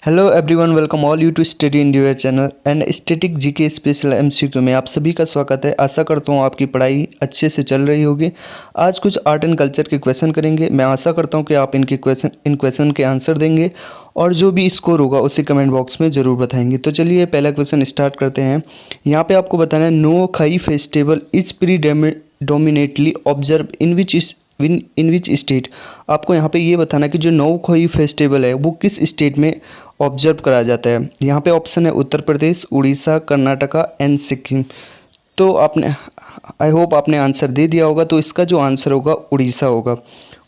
Hello everyone, welcome all you to study in your channel and static GK special MCQ में आप सभी का स्वागत है। आशा करता हूँ आपकी पढ़ाई अच्छे से चल रही होगी। आज कुछ आर्ट एंड कल्चर के क्वेश्चन करेंगे। मैं आशा करता हूँ कि आप इन क्वेश्चन के आंसर देंगे और जो भी स्कोर होगा उसे कमेंट बॉक्स में ज़रूर बताएंगे। तो चलिए पहला क्वेश्चन स्टार्ट करते हैं। यहाँ पर आपको बताना है, नो खई festival is predominantly observe in which state. आपको यहाँ पे ये बताना कि जो नौखोई फेस्टिवल है वो किस स्टेट में ऑब्जर्व करा जाता है। यहाँ पे ऑप्शन है उत्तर प्रदेश, उड़ीसा, कर्नाटका एंड सिक्किम। तो आपने आई होप आपने आंसर दे दिया होगा। तो इसका जो आंसर होगा उड़ीसा होगा।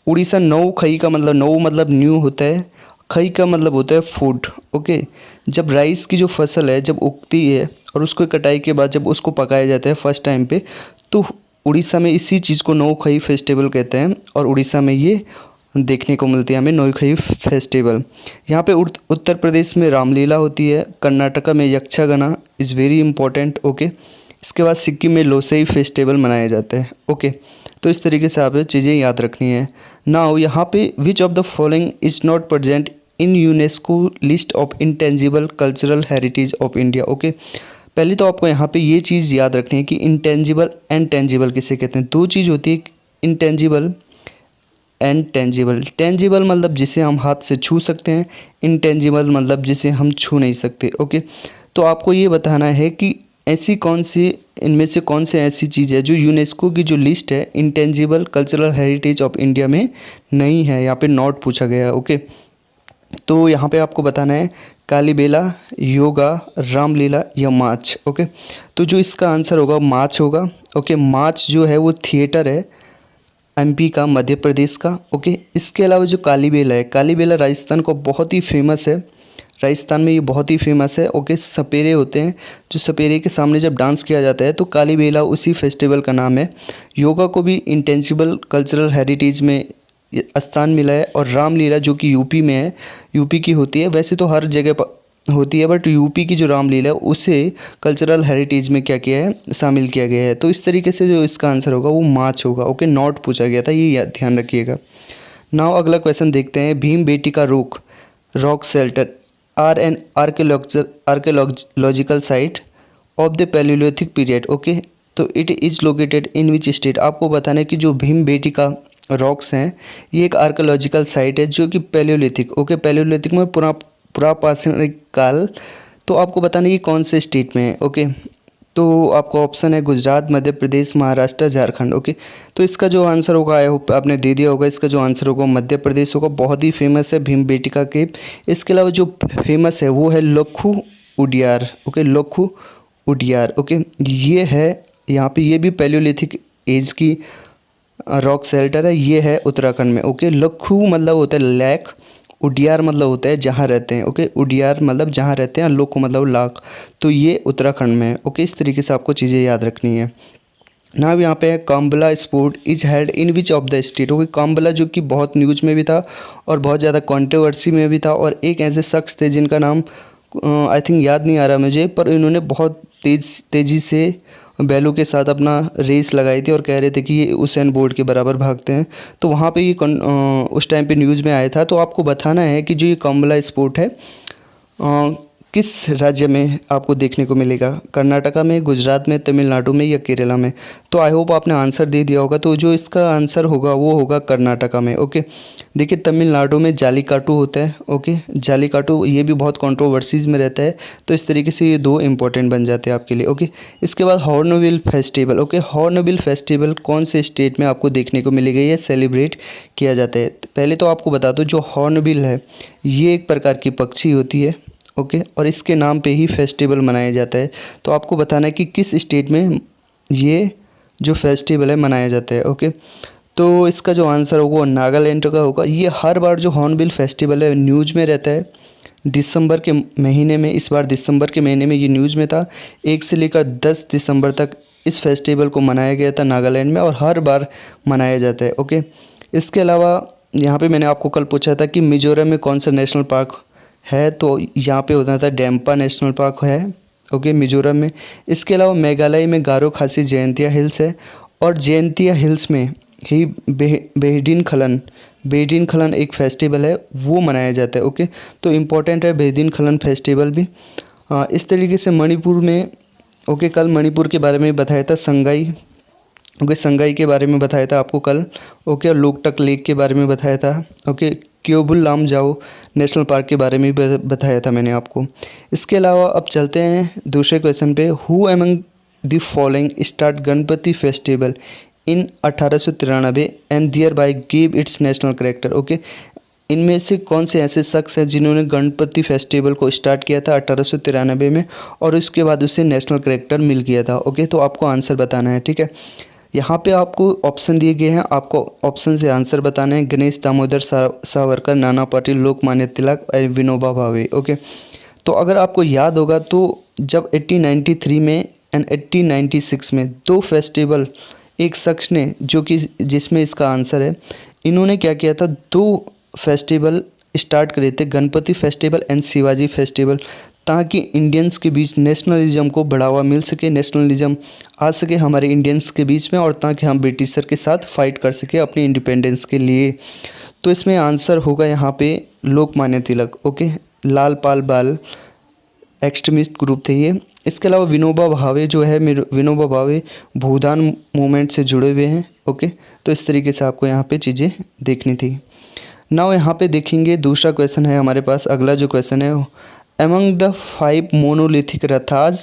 उड़ीसा, नौखई का मतलब नौ मतलब न्यू होता है, खई का मतलब होता है फूड। ओके, जब राइस की जो फसल है जब उगती है और उसको कटाई के बाद जब उसको पकाया जाता है फर्स्ट टाइम पे, तो उड़ीसा में इसी चीज़ को नौखई फेस्टिवल कहते हैं और उड़ीसा में ये देखने को मिलती है हमें नौखई फेस्टिवल। यहाँ पे उत्तर प्रदेश में रामलीला होती है, कर्नाटका में Yakshagana is very important. Okay, इसके बाद सिक्किम में लोसई फेस्टिवल मनाए जाते हैं। ओके, तो इस तरीके से आप चीज़ें याद रखनी है। नाउ यहाँ पे विच of the following is not present in UNESCO list of intangible cultural heritage of India. Okay, पहले तो आपको यहाँ पे ये चीज़ याद रखनी है कि इंटेंजिबल एंड टेंजिबल किसे कहते हैं। दो चीज़ होती है, इंटेंजिबल एंड टेंजिबल। टेंजिबल मतलब जिसे हम हाथ से छू सकते हैं, इंटेंजिबल मतलब जिसे हम छू नहीं सकते। ओके, तो आपको ये बताना है कि ऐसी कौन सी इनमें से कौन से ऐसी चीज़ है जो यूनेस्को की जो लिस्ट है intangible cultural heritage of India में नहीं है। यहाँ पे नॉट पूछा गया है। ओके, तो यहाँ पे आपको बताना है कालीबेला, योगा, रामलीला या मार्च। ओके, तो जो इसका आंसर होगा मार्च होगा। ओके, मार्च जो है वो थिएटर है एमपी का, मध्य प्रदेश का। ओके, इसके अलावा जो कालीबेला है, कालीबेला राजस्थान को बहुत ही फेमस है। राजस्थान में ये बहुत ही फेमस है। ओके, सपेरे होते हैं, जो सपेरे के सामने जब डांस किया जाता है तो कालीबेला उसी फेस्टिवल का नाम है। योगा को भी इंटेंजिबल कल्चरल हेरिटेज में स्थान मिला है। और रामलीला जो कि यूपी में है, यूपी की होती है, वैसे तो हर जगह पर होती है बट यूपी की जो रामलीला है उसे कल्चरल हेरिटेज में क्या किया है, शामिल किया गया है। तो इस तरीके से जो इसका आंसर होगा वो मार्च होगा। ओके, नॉट पूछा गया था, ये ध्यान रखिएगा। नाउ अगला क्वेश्चन देखते हैं। Bhimbetka rock shelter are an archaeological site of the palaeolithic period. Okay, तो it is located in which state. आपको बताना है कि जो भीम बेटी का रॉक्स हैं ये एक आर्कियोलॉजिकल साइट है जो कि पैलियोलिथिक, ओके, पैलियोलिथिक में पुरापाषाणिक काल। तो आपको बताना है कि कौन से स्टेट में है। ओके, तो आपको ऑप्शन है गुजरात, मध्य प्रदेश, महाराष्ट्र, झारखंड। ओके, तो इसका जो आंसर होगा आई होप आपने दे दिया होगा। इसका जो आंसर होगा मध्य प्रदेश होगा। बहुत ही फेमस है भीमबेटका केव। इसके अलावा जो फेमस है वो है लखू उडियार। ओके, लखू उडियार। ओके, ये है यहाँ पे, ये भी पैलियोलिथिक एज की रॉक शेल्टर है। ये है उत्तराखंड में। ओके, लखू मतलब होता है लैक, उडियार मतलब होता है जहाँ रहते हैं। ओके, उडियार मतलब जहाँ रहते हैं, लोक मतलब लाख। तो ये उत्तराखंड में है। ओके, इस तरीके से आपको चीज़ें याद रखनी है। ना यहाँ पे है Kambala sport is held in which of the state. Okay, Kambala जो कि बहुत न्यूज में भी था और बहुत ज़्यादा कंट्रोवर्सी में भी था, और एक ऐसे शख्स थे जिनका नाम आई थिंक याद नहीं आ रहा मुझे, पर इन्होंने बहुत तेज़ी से बैलों के साथ अपना रेस लगाई थी और कह रहे थे कि ये उसेन बोल्ट के बराबर भागते हैं। तो वहाँ पे ये उस टाइम पे न्यूज़ में आया था। तो आपको बताना है कि जो ये काम्बला स्पोर्ट है किस राज्य में आपको देखने को मिलेगा, कर्नाटका में, गुजरात में, तमिलनाडु में या केरला में। तो आई होप आपने आंसर दे दिया होगा। तो जो इसका आंसर होगा वो होगा कर्नाटका में। ओके, देखिए तमिलनाडु में जालीकाटू होता है। ओके, जालीकाटू ये भी बहुत कंट्रोवर्सीज में रहता है। तो इस तरीके से ये दो इंपॉर्टेंट बन जाते हैं आपके लिए। ओके, इसके बाद hornbill festival. Okay, hornbill festival कौन से स्टेट में आपको देखने को मिलेगा, ये सेलिब्रेट किया जाता है। पहले तो आपको बता दो, जो हॉर्नबिल है ये एक प्रकार की पक्षी होती है। ओके, और इसके नाम पे ही फेस्टिवल मनाया जाता है। तो आपको बताना है कि किस स्टेट में ये जो फेस्टिवल है मनाया जाता है। ओके, तो इसका जो आंसर होगा वो नागालैंड का होगा। ये हर बार जो हॉर्नबिल फेस्टिवल है न्यूज़ में रहता है दिसंबर के महीने में। इस बार दिसंबर के महीने में ये न्यूज़ में था। 1 से लेकर 10 दिसंबर तक इस फेस्टिवल को मनाया गया था नागालैंड में, और हर बार मनाया जाता है। ओके, इसके अलावा यहाँ पे मैंने आपको कल पूछा था कि मिजोरम में कौन सा नेशनल पार्क है, तो यहाँ पे होता था डेम्पा नेशनल पार्क है। ओके, मिजोरम में। इसके अलावा मेघालय में गारो खासी जयंतिया हिल्स है, और जयंतिया हिल्स में ही बेहडीन खलन बेदिन खलन एक फेस्टिवल है, वो मनाया जाता है। ओके, तो इम्पोर्टेंट है बेदिन खलन फेस्टिवल भी। इस तरीके से मणिपुर में, ओके, कल मणिपुर के बारे में बताया था, संगाई, ओके, संगाई के बारे में बताया था आपको कल। ओके, और लोकटक लेक के बारे में बताया था। ओके, क्योबुल लामजाओ नेशनल पार्क के बारे में भी बताया था मैंने आपको। इसके अलावा अब चलते हैं दूसरे क्वेश्चन पे। Who among the following start Ganpati festival in 1893 and thereby give its national character. Okay, इनमें से कौन से ऐसे शख्स हैं जिन्होंने गणपति फेस्टिवल को स्टार्ट किया था 1893 में और उसके बाद उसे नेशनल करेक्टर मिल गया था। ओके, तो आपको आंसर बताना है, ठीक है। यहाँ पे आपको ऑप्शन दिए गए हैं, आपको ऑप्शन से आंसर बताना है। गणेश दामोदर सावरकर, नाना पाटिल, लोकमान्य तिलक और विनोबा भावे। ओके, तो अगर आपको याद होगा तो जब 1893 में एंड 1896 में दो फेस्टिवल एक शख्स ने, जो कि जिसमें इसका आंसर है, इन्होंने क्या किया था, दो फेस्टिवल स्टार्ट करे थे, Ganpati festival and Shivaji festival, ताकि इंडियंस के बीच नेशनलिज्म को बढ़ावा मिल सके, नेशनलिज्म आ सके हमारे इंडियंस के बीच में, और ताकि हम ब्रिटिशर के साथ फाइट कर सके अपनी इंडिपेंडेंस के लिए। तो इसमें आंसर होगा यहाँ पे लोकमान्य तिलक। ओके, लाल पाल बाल एक्सट्रीमिस्ट ग्रुप थे ये। इसके अलावा विनोबा भावे जो है, विनोबा भावे भूदान मूवमेंट से जुड़े हुए हैं। ओके, तो इस तरीके से आपको यहाँ पे चीज़ें देखनी थी। नाउ यहाँ पे देखेंगे दूसरा क्वेश्चन है हमारे पास। अगला जो क्वेश्चन है, among the 5 monolithic rathas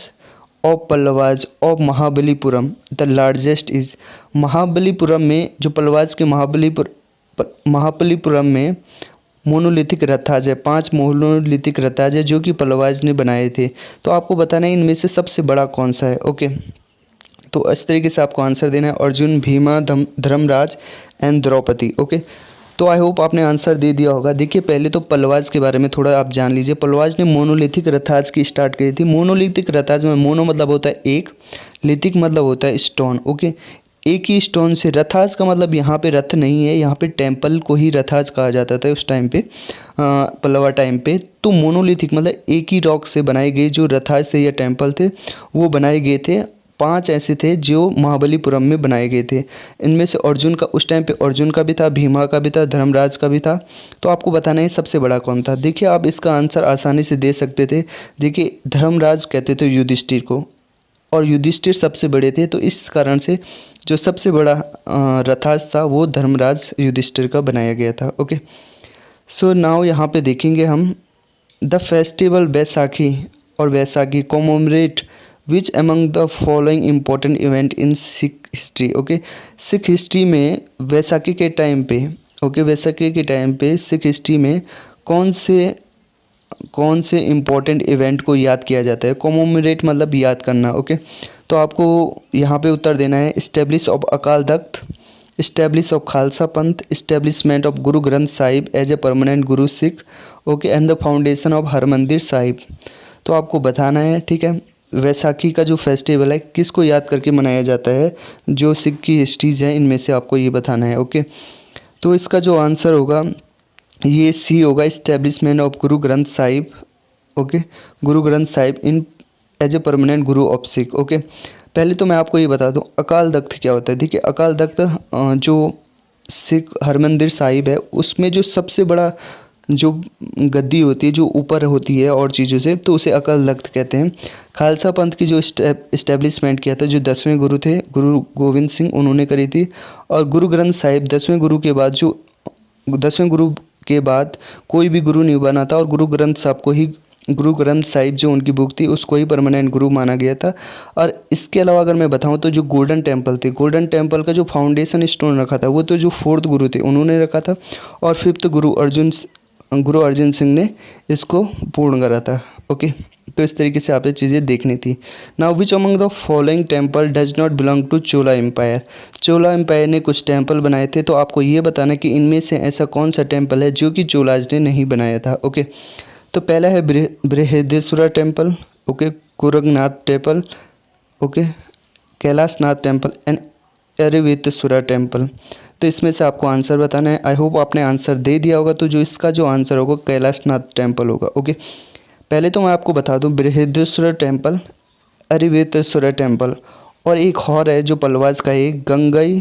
of Pallavas of Mahabalipuram the largest is. Mahabalipuram में, जो पल्लवाज के महाबलीपुरम में मोनोलिथिक रथाज है, 5 मोनोलिथिक रथाज है जो कि पल्लवाज ने बनाए थे। तो आपको बताना है इनमें से सबसे बड़ा कौन सा है। ओके, तो इस तरीके से आपको आंसर देना है, अर्जुन, भीमा, धर्मराज एंड द्रौपदी। ओके, तो आई होप आपने आंसर दे दिया होगा। देखिए, पहले तो पल्लवाज के बारे में थोड़ा आप जान लीजिए। पल्लवाज ने मोनोलिथिक रथाज की स्टार्ट की थी। मोनोलिथिक रथाज में मोनो मतलब होता है एक, लिथिक मतलब होता है स्टोन। ओके, एक ही स्टोन से, रथाज का मतलब यहाँ पे रथ नहीं है, यहाँ पे टेम्पल को ही रथाज कहा जाता था उस टाइम पे, पल्लवा टाइम पे। तो मोनोलिथिक मतलब एक ही रॉक से बनाए गए जो रथाज थे या टेम्पल थे, वो बनाए गए थे। 5 ऐसे थे जो महाबलीपुरम में बनाए गए थे। इनमें से अर्जुन का, उस टाइम पे अर्जुन का भी था, भीमा का भी था, धर्मराज का भी था। तो आपको बताना है सबसे बड़ा कौन था। देखिए, आप इसका आंसर आसानी से दे सकते थे। देखिए, धर्मराज कहते थे युधिष्ठिर को, और युधिष्ठिर सबसे बड़े थे, तो इस कारण से जो सबसे बड़ा रथाज था वो धर्मराज युधिष्ठिर का बनाया गया था। ओके, सो नाउ यहाँ पे देखेंगे हम द फेस्टिवल बैसाखी और Vaisakhi commemorate which among the following important event in Sikh history. Okay, Sikh history में वैसाखी के टाइम पे, ओके, वैसाखी के टाइम पे सिख हिस्ट्री में कौन से इम्पोर्टेंट इवेंट को याद किया जाता है। कॉमोमरेट मतलब याद करना। ओके, तो आपको यहाँ पे उत्तर देना है, establish of Akal Takht, establish of Khalsa पंथ, establishment of Guru Granth Sahib as a permanent Guru Sikh, okay, and the foundation of Harmandir Sahib. तो आपको बताना है, ठीक है, वैसाखी का जो फेस्टिवल है किसको याद करके मनाया जाता है, जो सिख की हिस्ट्रीज है इनमें से आपको ये बताना है। ओके, तो इसका जो आंसर होगा ये सी होगा, establishment of Guru Granth Sahib. Okay, Guru Granth Sahib in as a permanent Guru of Sikh. Okay, पहले तो मैं आपको ये बता दूं अकाल तख्त क्या होता है। देखिए, अकाल तख्त जो सिख हरमंदिर साहिब है उसमें जो सबसे बड़ा जो गद्दी होती है, जो ऊपर होती है और चीज़ों से, तो उसे अकाल तख्त कहते हैं। खालसा पंथ की जो इस्टेब्लिशमेंट किया था, जो 10वें गुरु थे, गुरु गोविंद सिंह, उन्होंने करी थी। और गुरु ग्रंथ साहिब 10वें गुरु के बाद, जो 10वें गुरु के बाद कोई भी गुरु नहीं बना था, और गुरु ग्रंथ साहब को ही, गुरु ग्रंथ साहिब जो उनकी बुक थी उसको ही परमानेंट गुरु माना गया था। और इसके अलावा अगर मैं बताऊं तो जो गोल्डन टेम्पल थे, गोल्डन टेम्पल का जो फाउंडेशन स्टोन रखा था वो तो जो 4th गुरु थे उन्होंने रखा था, और 5th गुरु अर्जुन सिंह ने इसको पूर्ण करा था। ओके, तो इस तरीके से आपने चीज़ें देखनी थी। Now which among the following temple does not belong to Chola empire. Chola empire ने कुछ टेम्पल बनाए थे, तो आपको ये बताना कि इनमें से ऐसा कौन सा टेम्पल है जो कि चोलाज ने नहीं बनाया था। ओके, तो पहला है Brihadeeswara temple, okay, Kuranganatha temple, okay, Kailasanatha temple and Airavatesvara temple. तो इसमें से आपको आंसर बताना है। आई होप आपने आंसर दे दिया होगा। तो जो इसका जो आंसर होगा कैलाशनाथ टेम्पल होगा। ओके, पहले तो मैं आपको बता दूं बृहदेश्वरा टेम्पल, एरवेतेश्वरा टेम्पल, और एक और है जो पल्लवाज का है, गंगई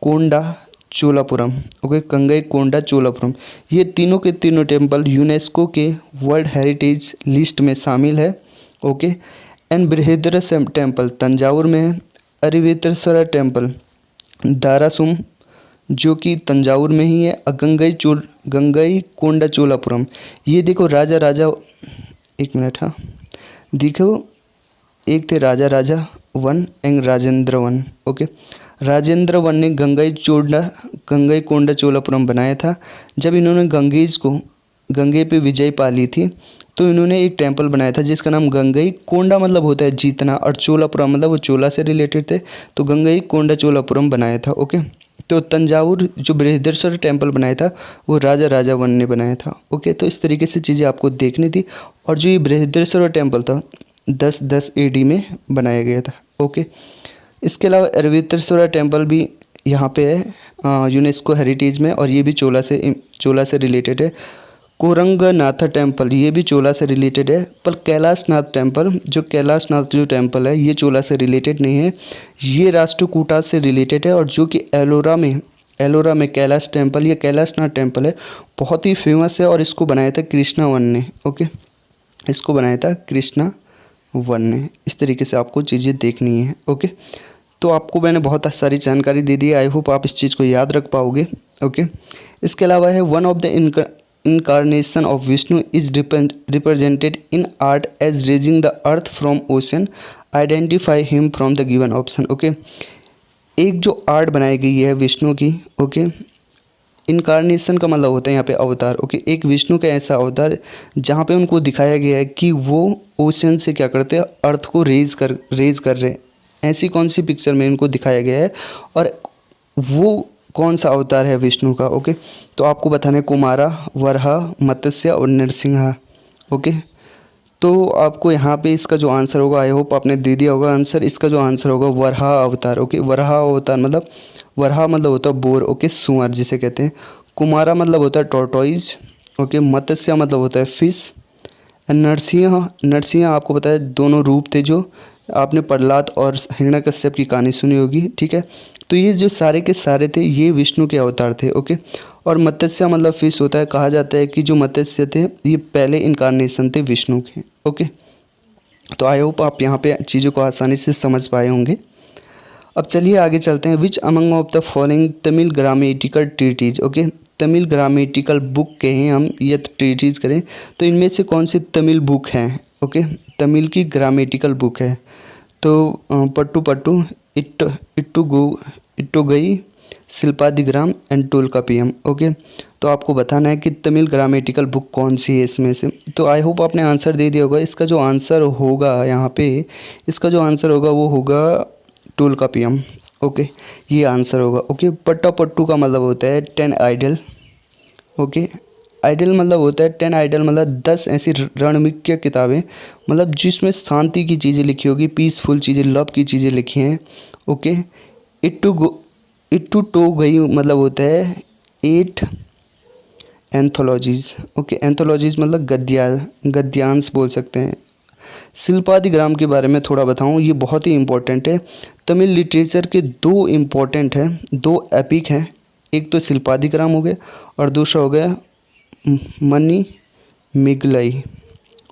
कोंडा चोलापुरम, ओके, कंगई कोंडा चोलापुरम, ये तीनों के तीनों टेम्पल यूनेस्को के वर्ल्ड हेरिटेज लिस्ट में शामिल है, okay. And Brihadeeswara temple Thanjavur में है, अरिवेश्वर टेम्पल दारासुम जो कि तंजावुर में ही है, गंगई कोंडा चोलापुरम, ये देखो राजा राजा, एक मिनट, हाँ देखो, एक थे Raja Raja one and Rajendra one, okay. Rajendra one ने गंगई कोंडा चोलापुरम बनाया था। जब इन्होंने गंगे पे विजय पा ली थी तो इन्होंने एक टेम्पल बनाया था जिसका नाम गंगई कोंडा मतलब होता है जीतना, और चोलापुरम मतलब वो चोला से रिलेटेड थे, तो गंगई कोंडा चोलापुरम बनाया था, ओके। तो तंजावुर जो बृहदीश्वर टेम्पल बनाया था वो राजा राजा वन ने बनाया था, ओके। तो इस तरीके से चीज़ें आपको देखनी थी। और जो ये बृहदीश्वर टेम्पल था 10 AD में बनाया गया था, ओके। इसके अलावा अरविंदेश्वर टेम्पल भी यहाँ पे है यूनेस्को हेरिटेज में, और ये भी चोला से रिलेटेड है। कोरंगनाथ टेम्पल ये भी चोला से रिलेटेड है, पर कैलाशनाथ जो टेम्पल है ये चोला से रिलेटेड नहीं है, ये राष्ट्रकूटा से रिलेटेड है। और जो कि एलोरा में कैलाश टेम्पल, ये कैलाशनाथ टेम्पल है, बहुत ही फेमस है, और इसको बनाया था कृष्णा वन ने, ओके, इसको बनाया था कृष्णा वन ने। इस तरीके से आपको चीज़ें देखनी है, ओके। तो आपको मैंने बहुत सारी जानकारी दे दी है, आई होप आप इस चीज़ को याद रख पाओगे, ओके। इसके अलावा है one of the incarnation of Vishnu is represented in art as raising the earth from ocean. Identify him from the given option. Okay, एक जो आर्ट बनाई गई है विष्णु की, ओके, इनकारनेशन का मतलब होता है यहाँ पे अवतार, ओके। एक विष्णु का ऐसा अवतार जहाँ पे उनको दिखाया गया है कि वो ओशन से क्या करते हैं, अर्थ को रेज कर रहे हैं। ऐसी कौन सी पिक्चर में इनको दिखाया गया है और वो कौन सा अवतार है विष्णु का, ओके। तो आपको बताना है कुमारा, वराह, मत्स्य और नरसिंहा, ओके। तो आपको यहाँ पे इसका जो आंसर होगा, आई होप आपने दे दिया होगा आंसर, इसका जो आंसर होगा वराह अवतार, ओके। वराह अवतार मतलब वराह मतलब होता है बोर, ओके, सुअर जिसे कहते हैं। कुमारा मतलब होता है टॉर्टोइज, ओके। मत्स्य मतलब होता है फिश। नरसिंहा आपको पता है दोनों रूप थे, जो आपने प्रहलाद और हिरण्यकश्यप की कहानी सुनी होगी, ठीक है। तो ये जो सारे के सारे थे ये विष्णु के अवतार थे, ओके। और मत्स्य मतलब फिश होता है, कहा जाता है कि जो मत्स्य थे ये पहले इनकारनेशन थे विष्णु के, ओके। तो आई होप आप यहाँ पे चीज़ों को आसानी से समझ पाए होंगे। अब चलिए आगे चलते हैं। Which among of the following Tamil grammatical treatise, okay, Tamil grammatical book कहें हम या ट्रीटीज करें तो इनमें से कौन सी तमिल बुक हैं, ओके, तमिल की ग्रामेटिकल बुक है। तो पट्टू इट्टुगई, शिल्पादिग्राम एंड टोलकापियम, ओके। तो आपको बताना है कि तमिल ग्रामेटिकल बुक कौन सी है इसमें से। तो आई होप आपने आंसर दे दिया होगा। इसका जो आंसर होगा यहाँ पे, इसका जो आंसर होगा वो होगा टोलकापियम, ओके, ये आंसर होगा, ओके। पट्टू का मतलब होता है 10 आइडल, ओके। आइडल मतलब होता है 10 आइडल मतलब 10 ऐसी रणमिक्य किताबें, मतलब जिसमें शांति की चीज़ें लिखी होगी, पीसफुल चीज़ें, लव की चीज़ें लिखी हैं, ओके। इट्टू टो गई मतलब होता है 8 एंथोलॉजीज़, ओके। एंथोलॉजीज़ मतलब गद्यांश बोल सकते हैं। शिल्पादिग्राम के बारे में थोड़ा बताऊं, ये बहुत ही इम्पोर्टेंट है। तमिल लिटरेचर के 2 इम्पोर्टेंट हैं, 2 एपिक हैं, एक तो शिल्पादिग्राम हो गया और दूसरा हो गया मनी मिगलई,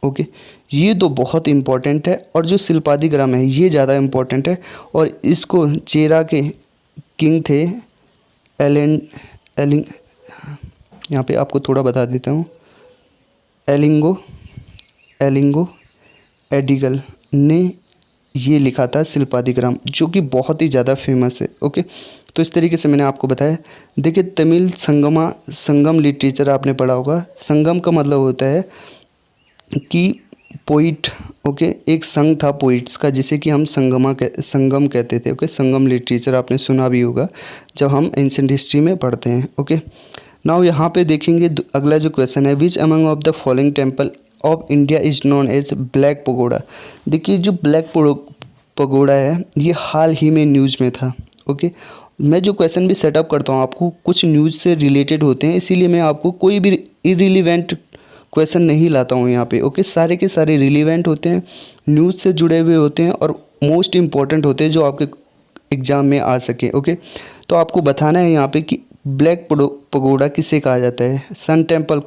ओके। ये 2 बहुत इम्पोर्टेंट है, और जो शिल्पादिग्राम है ये ज़्यादा इम्पोर्टेंट है, और इसको चेरा के किंग थे एलिंग, यहाँ पे आपको थोड़ा बता देता हूँ, एलिंगो एडिगल ने ये लिखा था शिल्पादिग्राम, जो कि बहुत ही ज़्यादा फेमस है, ओके। तो इस तरीके से मैंने आपको बताया। देखिए तमिल संगम लिटरेचर आपने पढ़ा होगा। संगम का मतलब होता है कि पोइट, ओके, एक संघ था पोइट्स का जिसे कि हम संगम कहते थे, ओके। संगम लिटरेचर आपने सुना भी होगा जब हम एंशिएंट हिस्ट्री में पढ़ते हैं, ओके। नाउ यहाँ पे देखेंगे अगला जो क्वेश्चन है, which among of the following temple of India is known as black pagoda. देखिए जो ब्लैक पगोड़ा है ये हाल ही में न्यूज़ में था, ओके। मैं जो क्वेश्चन भी सेटअप करता हूँ आपको कुछ न्यूज़ से रिलेटेड होते हैं, इसीलिए मैं आपको कोई भी इरिलीवेंट क्वेश्चन नहीं लाता हूँ यहाँ पे, ओके। सारे के सारे रिलेवेंट होते हैं, न्यूज़ से जुड़े हुए होते हैं और मोस्ट इम्पॉर्टेंट होते हैं जो आपके एग्ज़ाम में आ सके, ओके। तो आपको बताना है यहाँ पे कि ब्लैक पगोड़ा किसे कहा जाता है? सन टेम्पल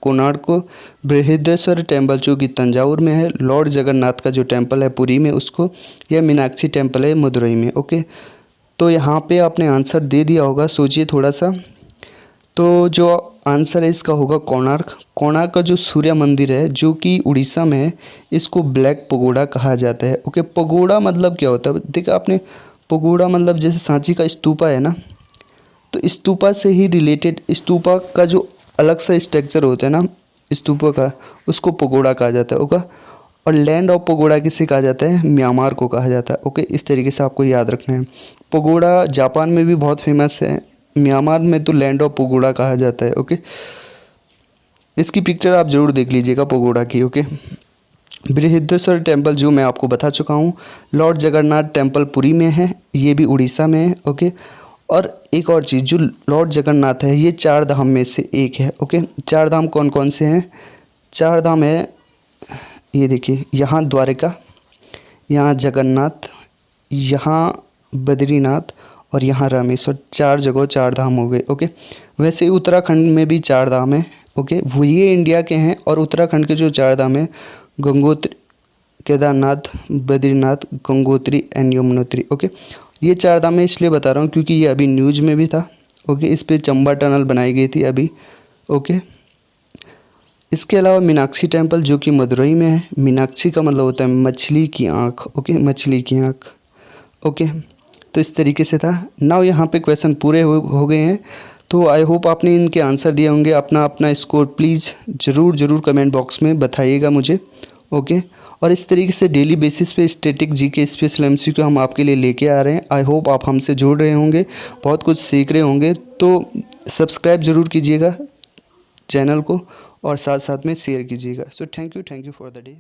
कोणार्क को, बृहदेश्वर टेम्पल जो कि तंजावुर में है, लॉर्ड जगन्नाथ का जो टेम्पल है पुरी में उसको, या मीनाक्षी टेम्पल है मदुरई में। ओके, तो यहाँ पे आपने आंसर दे दिया होगा, सोचिए थोड़ा सा। तो जो आंसर है इसका होगा कोणार्क। कोणार्क का जो सूर्य मंदिर है जो कि उड़ीसा में है, इसको ब्लैक पगोड़ा कहा जाता है। ओके, पगोड़ा मतलब क्या होता है? देखिए आपने, पगोड़ा मतलब जैसे सांची का स्तूपा है ना, तो स्तूपा से ही रिलेटेड, स्तूपा का जो अलग सा स्ट्रक्चर होता है ना स्तूपा का, उसको पगोड़ा कहा जाता है। ओके, और लैंड ऑफ पगोड़ा किसे कहा जाता है? म्यांमार को कहा जाता है। ओके, इस तरीके से आपको याद रखना है। पगोड़ा जापान में भी बहुत फेमस है, म्यांमार में तो लैंड ऑफ पगोड़ा कहा जाता है। ओके, इसकी पिक्चर आप ज़रूर देख लीजिएगा पगोड़ा की। ओके, बृहदेश्वर टेम्पल जो मैं आपको बता चुका हूँ, लॉर्ड जगन्नाथ टेम्पल पुरी में है, ये भी उड़ीसा में है। ओके, और एक और चीज़, जो लॉर्ड जगन्नाथ है ये 4 धाम में से एक है। ओके, 4 धाम कौन कौन से हैं? 4 धाम है, ये देखिए, यहाँ द्वारका, यहाँ जगन्नाथ, यहाँ बद्रीनाथ और यहाँ रामेश्वर। 4 जगह 4 धाम हो गए। ओके, वैसे ही उत्तराखंड में भी 4 धाम है। ओके, वो ये इंडिया के हैं, और उत्तराखंड के जो 4 धाम है, गंगोत्री, केदारनाथ, बद्रीनाथ, गंगोत्री एंड यमुनोत्री। ओके, ये 4 धाम मैं इसलिए बता रहा हूँ क्योंकि ये अभी न्यूज़ में भी था। ओके, इस पे चंबा टनल बनाई गई थी अभी। ओके, इसके अलावा मीनाक्षी टेम्पल जो कि मदुरई में है। मीनाक्षी का मतलब होता है मछली की आँख। ओके, मछली की आँख। ओके, तो इस तरीके से था। नाउ यहाँ पे क्वेश्चन पूरे हो गए हैं, तो आई होप आपने इनके आंसर दिए होंगे। अपना अपना स्कोर प्लीज़ ज़रूर कमेंट बॉक्स में बताइएगा मुझे। ओके, और इस तरीके से डेली बेसिस पे स्टैटिक जीके स्पेशल एमसीक्यू हम आपके लिए लेके आ रहे हैं। आई होप आप हमसे जुड़ रहे होंगे, बहुत कुछ सीख रहे होंगे। तो सब्सक्राइब ज़रूर कीजिएगा चैनल को, और साथ साथ में शेयर कीजिएगा। So thank you for the day.